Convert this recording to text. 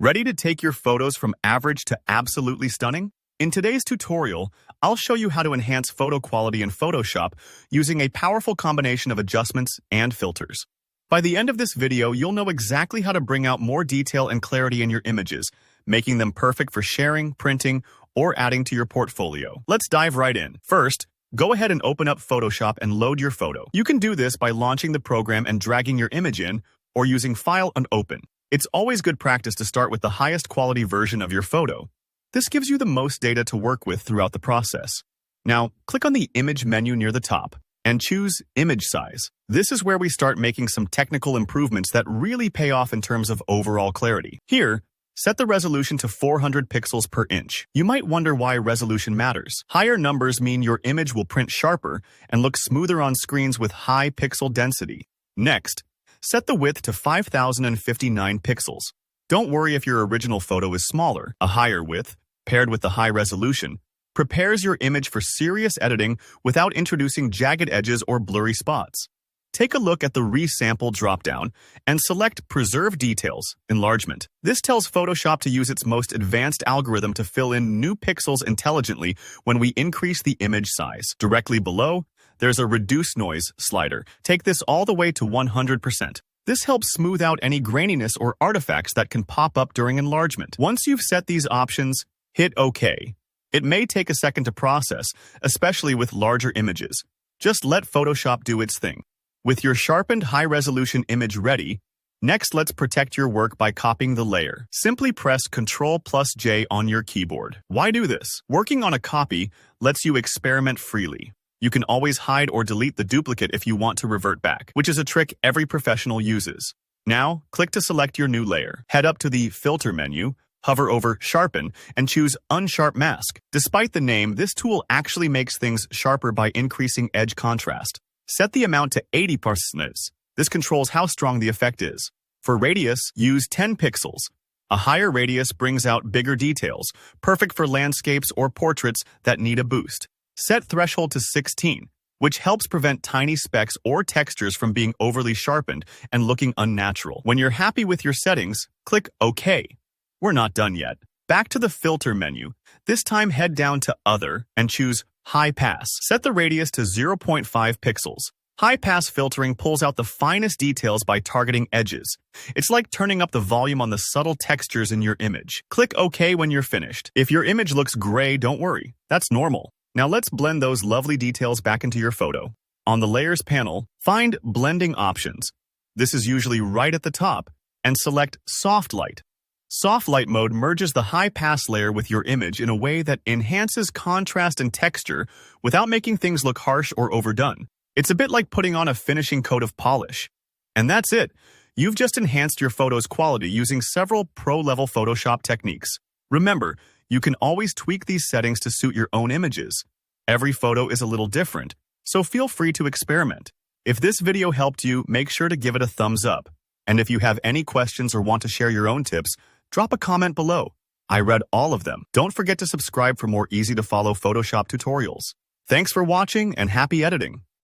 Ready to take your photos from average to absolutely stunning? In today's tutorial, I'll show you how to enhance photo quality in Photoshop using a powerful combination of adjustments and filters. By the end of this video, you'll know exactly how to bring out more detail and clarity in your images, making them perfect for sharing, printing, or adding to your portfolio. Let's dive right in. First, go ahead and open up Photoshop and load your photo. You can do this by launching the program and dragging your image in, or using File and Open. It's always good practice to start with the highest quality version of your photo. This gives you the most data to work with throughout the process. Now, click on the Image menu near the top and choose Image Size. This is where we start making some technical improvements that really pay off in terms of overall clarity. Here, set the resolution to 400 pixels per inch. You might wonder why resolution matters. Higher numbers mean your image will print sharper and look smoother on screens with high pixel density. Next, set the width to 5059 pixels. Don't worry if your original photo is smaller. A higher width, paired with the high resolution, prepares your image for serious editing without introducing jagged edges or blurry spots. Take a look at the Resample dropdown and select Preserve Details, Enlargement. This tells Photoshop to use its most advanced algorithm to fill in new pixels intelligently when we increase the image size. Directly below, there's a Reduce Noise slider. Take this all the way to 100%. This helps smooth out any graininess or artifacts that can pop up during enlargement. Once you've set these options, hit OK. It may take a second to process, especially with larger images. Just let Photoshop do its thing. With your sharpened high-resolution image ready, next let's protect your work by copying the layer. Simply press Ctrl+J on your keyboard. Why do this? Working on a copy lets you experiment freely. You can always hide or delete the duplicate if you want to revert back, which is a trick every professional uses. Now, click to select your new layer. Head up to the Filter menu, hover over Sharpen, and choose Unsharp Mask. Despite the name, this tool actually makes things sharper by increasing edge contrast. Set the amount to 80%. This controls how strong the effect is. For radius, use 10 pixels. A higher radius brings out bigger details, perfect for landscapes or portraits that need a boost. Set threshold to 16, which helps prevent tiny specks or textures from being overly sharpened and looking unnatural. When you're happy with your settings, click OK. We're not done yet. Back to the Filter menu. This time head down to Other and choose High Pass. Set the radius to 0.5 pixels. High Pass filtering pulls out the finest details by targeting edges. It's like turning up the volume on the subtle textures in your image. Click OK when you're finished. If your image looks gray, don't worry. That's normal. Now let's blend those lovely details back into your photo. On the Layers panel, find Blending Options. This is usually right at the top, and select Soft Light. Soft Light mode merges the high pass layer with your image in a way that enhances contrast and texture without making things look harsh or overdone. It's a bit like putting on a finishing coat of polish. And that's it. You've just enhanced your photo's quality using several pro-level Photoshop techniques. Remember, you can always tweak these settings to suit your own images. Every photo is a little different, so feel free to experiment. If this video helped you, make sure to give it a thumbs up. And if you have any questions or want to share your own tips, drop a comment below. I read all of them. Don't forget to subscribe for more easy-to-follow Photoshop tutorials. Thanks for watching and happy editing!